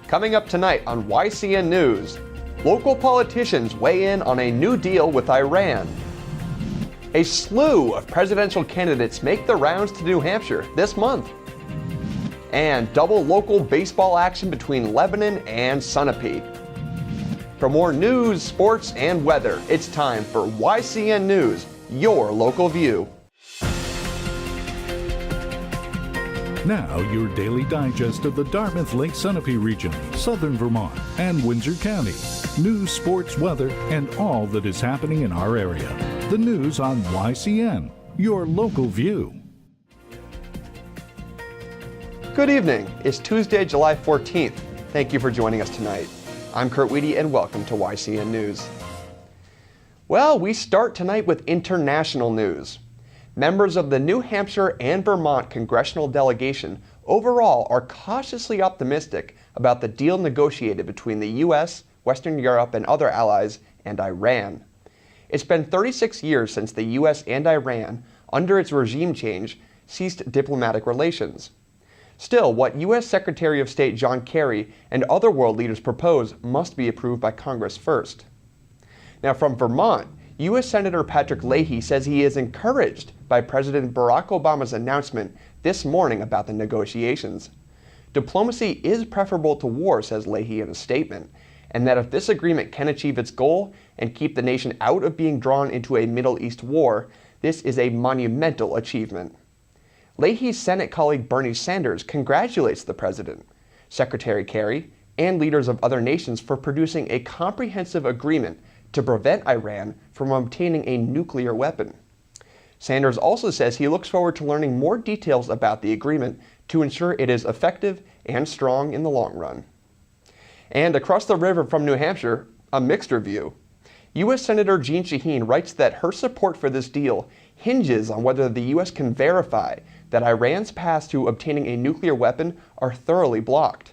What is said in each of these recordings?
Coming up tonight on YCN News, local politicians weigh in on a new deal with Iran. A slew of presidential candidates make the rounds to New Hampshire this month. And double local baseball action between Lebanon and Sunapee. For more news, sports, and weather, it's time for YCN News, your local view. Now, your daily digest of the Dartmouth Lake Sunapee region, southern Vermont, and Windsor County. News, sports, weather, and all that is happening in our area. The news on YCN, your local view. Good evening. It's Tuesday, July 14th. Thank you for joining us tonight. I'm Kurt Weedy, and welcome to YCN News. Well, we start tonight with international news. Members of the New Hampshire and Vermont congressional delegation overall are cautiously optimistic about the deal negotiated between the U.S., Western Europe, and other allies and Iran. It's been 36 years since the U.S. and Iran, under its regime change, ceased diplomatic relations. Still, what U.S. Secretary of State John Kerry and other world leaders propose must be approved by Congress first. Now, from Vermont, U.S. Senator Patrick Leahy says he is encouraged by President Barack Obama's announcement this morning about the negotiations. Diplomacy is preferable to war, says Leahy in a statement, and that if this agreement can achieve its goal and keep the nation out of being drawn into a Middle East war, this is a monumental achievement. Leahy's Senate colleague Bernie Sanders congratulates the president, Secretary Kerry, and leaders of other nations for producing a comprehensive agreement to prevent Iran from obtaining a nuclear weapon. Sanders also says he looks forward to learning more details about the agreement to ensure it is effective and strong in the long run. And across the river from New Hampshire, a mixed review. U.S. Senator Jeanne Shaheen writes that her support for this deal hinges on whether the U.S. can verify that Iran's paths to obtaining a nuclear weapon are thoroughly blocked.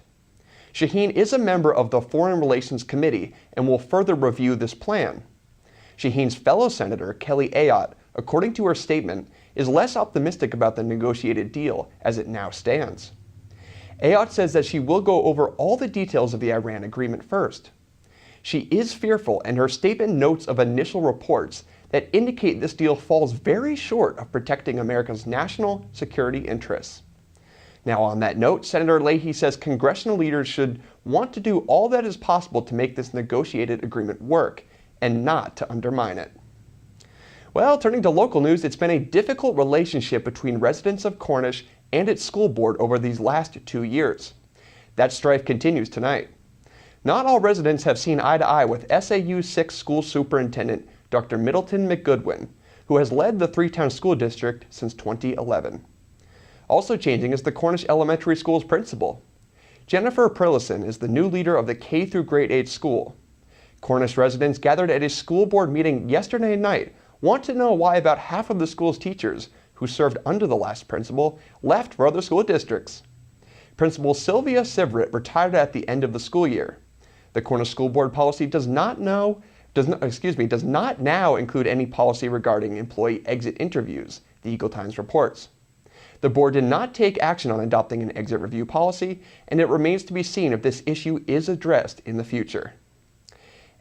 Shaheen is a member of the Foreign Relations Committee and will further review this plan. Shaheen's fellow senator, Kelly Ayotte, according to her statement, is less optimistic about the negotiated deal as it now stands. Ayotte says that she will go over all the details of the Iran agreement first. She is fearful, and her statement notes of initial reports that indicate this deal falls very short of protecting America's national security interests. Now, on that note, Senator Leahy says congressional leaders should want to do all that is possible to make this negotiated agreement work, and not to undermine it. Well, turning to local news, it's been a difficult relationship between residents of Cornish and its school board over these last 2 years. That strife continues tonight. Not all residents have seen eye to eye with SAU 6 school superintendent Dr. Middleton McGoodwin, who has led the three-town school district since 2011. Also changing is the Cornish Elementary School's principal. Jennifer Prilison is the new leader of the K through grade 8 school. Cornish residents gathered at a school board meeting yesterday night want to know why about half of the school's teachers who served under the last principal left for other school districts. Principal Sylvia Sivrit retired at the end of the school year. The Cornish School Board policy does not now include any policy regarding employee exit interviews, the Eagle Times reports. The board did not take action on adopting an exit review policy, and it remains to be seen if this issue is addressed in the future.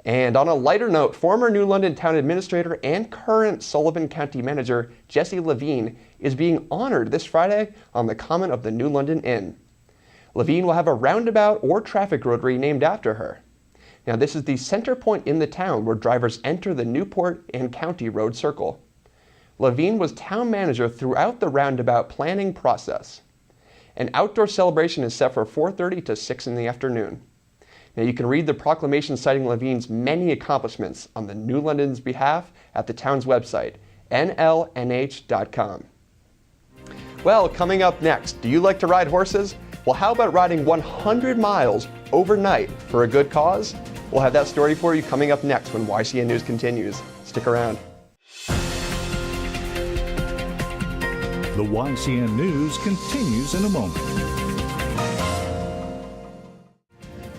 And on a lighter note, former New London Town Administrator and current Sullivan County Manager Jessie Levine is being honored this Friday on the common of the New London Inn. Levine will have a roundabout or traffic rotary named after her. Now, this is the center point in the town where drivers enter the Newport and County Road Circle. Levine was town manager throughout the roundabout planning process. An outdoor celebration is set for 4:30 to 6 in the afternoon. Now, you can read the proclamation citing Levine's many accomplishments on the New London's behalf at the town's website, nlnh.com. Well, coming up next, do you like to ride horses? Well, how about riding 100 miles overnight for a good cause? We'll have that story for you coming up next when YCN News continues. Stick around. The YCN News continues in a moment.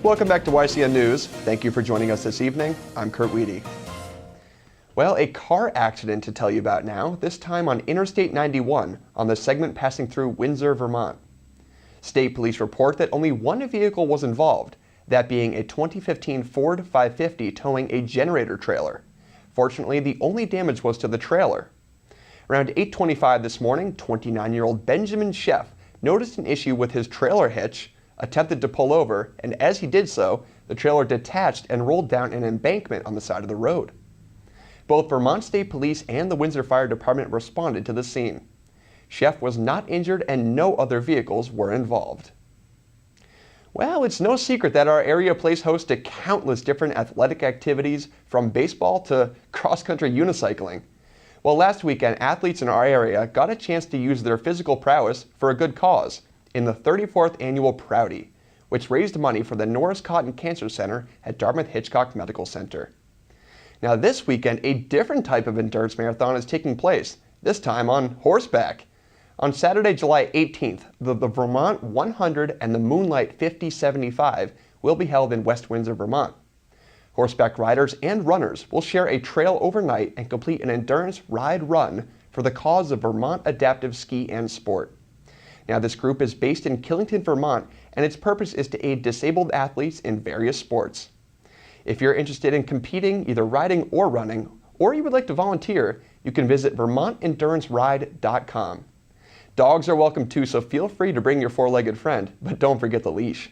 Welcome back to YCN News. Thank you for joining us this evening. I'm Kurt Weedy. Well, a car accident to tell you about now, this time on Interstate 91 on the segment passing through Windsor, Vermont. State police report that only one vehicle was involved, that being a 2015 Ford 550 towing a generator trailer. Fortunately, the only damage was to the trailer. Around 8:25 this morning, 29-year-old Benjamin Sheff noticed an issue with his trailer hitch, attempted to pull over, and as he did so, the trailer detached and rolled down an embankment on the side of the road. Both Vermont State Police and the Windsor Fire Department responded to the scene. Sheff was not injured and no other vehicles were involved. Well, it's no secret that our area plays host to countless different athletic activities, from baseball to cross-country unicycling. Well, last weekend, athletes in our area got a chance to use their physical prowess for a good cause in the 34th Annual Proudy, which raised money for the Norris Cotton Cancer Center at Dartmouth-Hitchcock Medical Center. Now this weekend, a different type of endurance marathon is taking place, this time on horseback. On Saturday, July 18th, the Vermont 100 and the Moonlight 50-75 will be held in West Windsor, Vermont. Horseback riders and runners will share a trail overnight and complete an endurance ride-run for the cause of Vermont adaptive ski and sport. Now, this group is based in Killington, Vermont, and its purpose is to aid disabled athletes in various sports. If you're interested in competing, either riding or running, or you would like to volunteer, you can visit vermontenduranceride.com. Dogs are welcome too, so feel free to bring your four-legged friend, but don't forget the leash.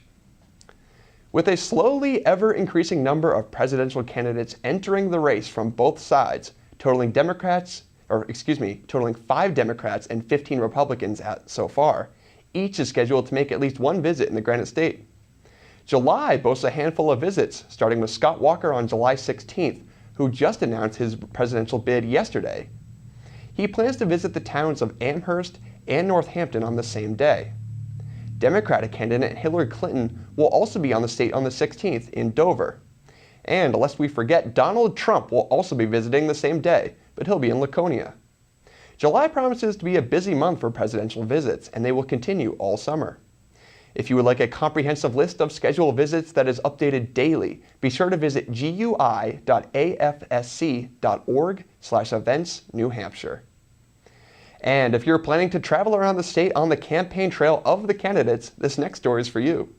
With a slowly ever-increasing number of presidential candidates entering the race from both sides, totaling 5 Democrats and 15 Republicans so far, each is scheduled to make at least one visit in the Granite State. July boasts a handful of visits, starting with Scott Walker on July 16th, who just announced his presidential bid yesterday. He plans to visit the towns of Amherst and Northampton on the same day. Democratic candidate Hillary Clinton will also be on the state on the 16th in Dover. And lest we forget, Donald Trump will also be visiting the same day, but he'll be in Laconia. July promises to be a busy month for presidential visits, and they will continue all summer. If you would like a comprehensive list of scheduled visits that is updated daily, be sure to visit gui.afsc.org/events New Hampshire. And if you're planning to travel around the state on the campaign trail of the candidates, this next story is for you.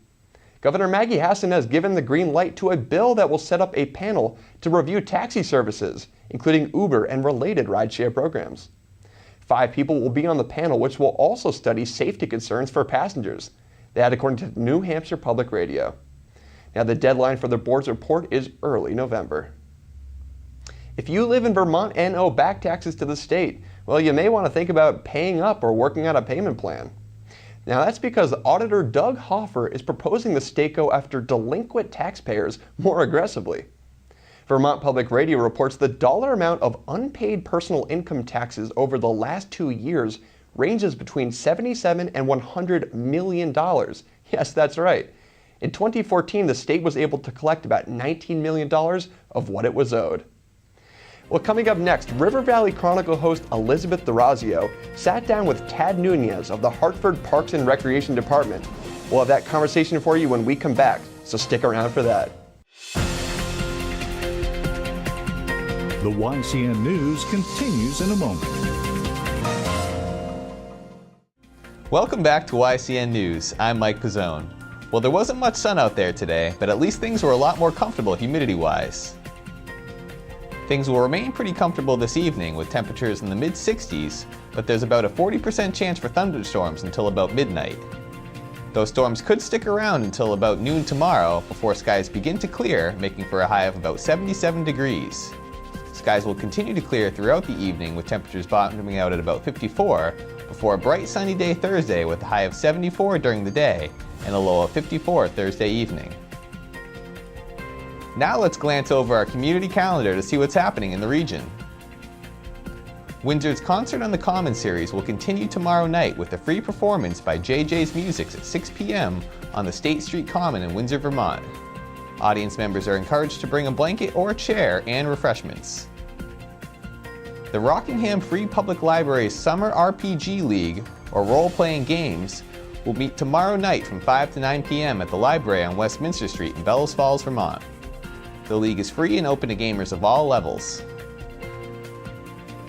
Governor Maggie Hassan has given the green light to a bill that will set up a panel to review taxi services, including Uber and related rideshare programs. 5 people will be on the panel, which will also study safety concerns for passengers. That, according to New Hampshire Public Radio. Now, the deadline for the board's report is early November. If you live in Vermont and owe back taxes to the state, well, you may want to think about paying up or working out a payment plan. Now, that's because Auditor Doug Hoffer is proposing the state go after delinquent taxpayers more aggressively. Vermont Public Radio reports the dollar amount of unpaid personal income taxes over the last 2 years ranges between $77 and $100 million. Yes, that's right. In 2014, the state was able to collect about $19 million of what it was owed. Well, coming up next, River Valley Chronicle host Elizabeth D'Orazio sat down with Tad Nunez of the Hartford Parks and Recreation Department. We'll have that conversation for you when we come back, so stick around for that. The YCN News continues in a moment. Welcome back to YCN News. I'm Mike Pizzone. Well, there wasn't much sun out there today, but at least things were a lot more comfortable humidity-wise. Things will remain pretty comfortable this evening with temperatures in the mid-60s, but there's about a 40% chance for thunderstorms until about midnight. Those storms could stick around until about noon tomorrow before skies begin to clear, making for a high of about 77 degrees. Skies will continue to clear throughout the evening with temperatures bottoming out at about 54, before a bright sunny day Thursday with a high of 74 during the day and a low of 54 Thursday evening. Now let's glance over our community calendar to see what's happening in the region. Windsor's Concert on the Common series will continue tomorrow night with a free performance by JJ's Musics at 6 p.m. on the State Street Common in Windsor, Vermont. Audience members are encouraged to bring a blanket or a chair and refreshments. The Rockingham Free Public Library's Summer RPG League, or role-playing games, will meet tomorrow night from 5 to 9 p.m. at the library on Westminster Street in Bellows Falls, Vermont. The league is free and open to gamers of all levels.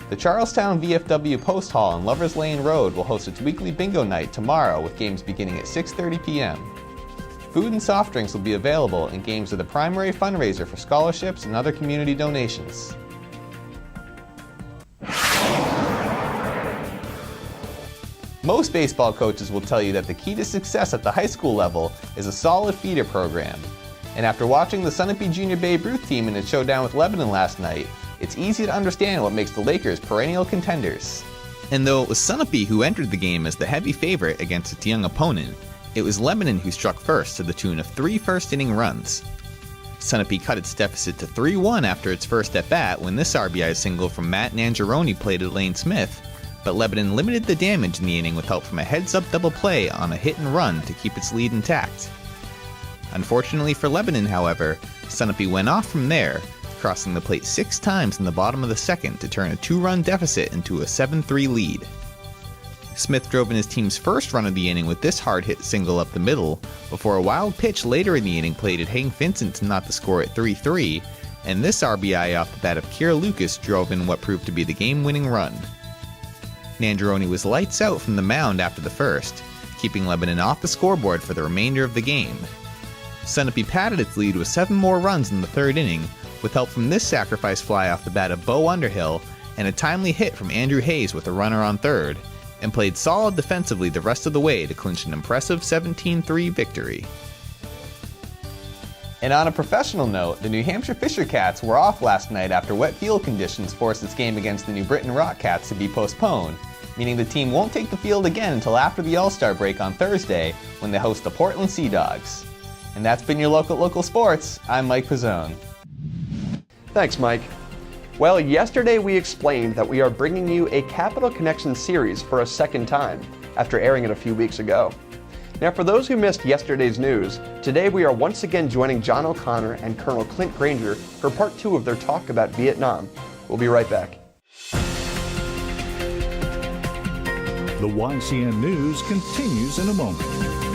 The Charlestown VFW Post Hall on Lovers Lane Road will host its weekly bingo night tomorrow with games beginning at 6:30 p.m. food and soft drinks will be available, and games are the primary fundraiser for scholarships and other community donations. Most baseball coaches will tell you that the key to success at the high school level is a solid feeder program. And after watching the Sunapee Junior Babe Ruth team in its showdown with Lebanon last night, it's easy to understand what makes the Lakers perennial contenders. And though it was Sunapee who entered the game as the heavy favorite against its young opponent, it was Lebanon who struck first to the tune of 3 first-inning runs. Sunapee cut its deficit to 3-1 after its first at-bat when this RBI single from Matt Nangeroni played at Lane Smith, but Lebanon limited the damage in the inning with help from a heads-up double play on a hit and run to keep its lead intact. Unfortunately for Lebanon, however, Sunapee went off from there, crossing the plate 6 times in the bottom of the second to turn a 2-run deficit into a 7-3 lead. Smith drove in his team's first run of the inning with this hard-hit single up the middle, before a wild pitch later in the inning played at Hank Vincent to knot the score at 3-3, and this RBI off the bat of Kier Lucas drove in what proved to be the game-winning run. Nangeroni was lights out from the mound after the first, keeping Lebanon off the scoreboard for the remainder of the game. Sunapee padded its lead with 7 more runs in the third inning, with help from this sacrifice fly off the bat of Bo Underhill and a timely hit from Andrew Hayes with a runner on third, and played solid defensively the rest of the way to clinch an impressive 17-3 victory. And on a professional note, the New Hampshire Fisher Cats were off last night after wet field conditions forced its game against the New Britain Rock Cats to be postponed, meaning the team won't take the field again until after the All-Star break on Thursday when they host the Portland Sea Dogs. And that's been your local sports. I'm Mike Pizzone. Thanks, Mike. Well, yesterday we explained that we are bringing you a Capital Connection series for a second time, after airing it a few weeks ago. Now, for those who missed yesterday's news, today we are once again joining John O'Connor and Colonel Clint Granger for part 2 of their talk about Vietnam. We'll be right back. The YCN News continues in a moment.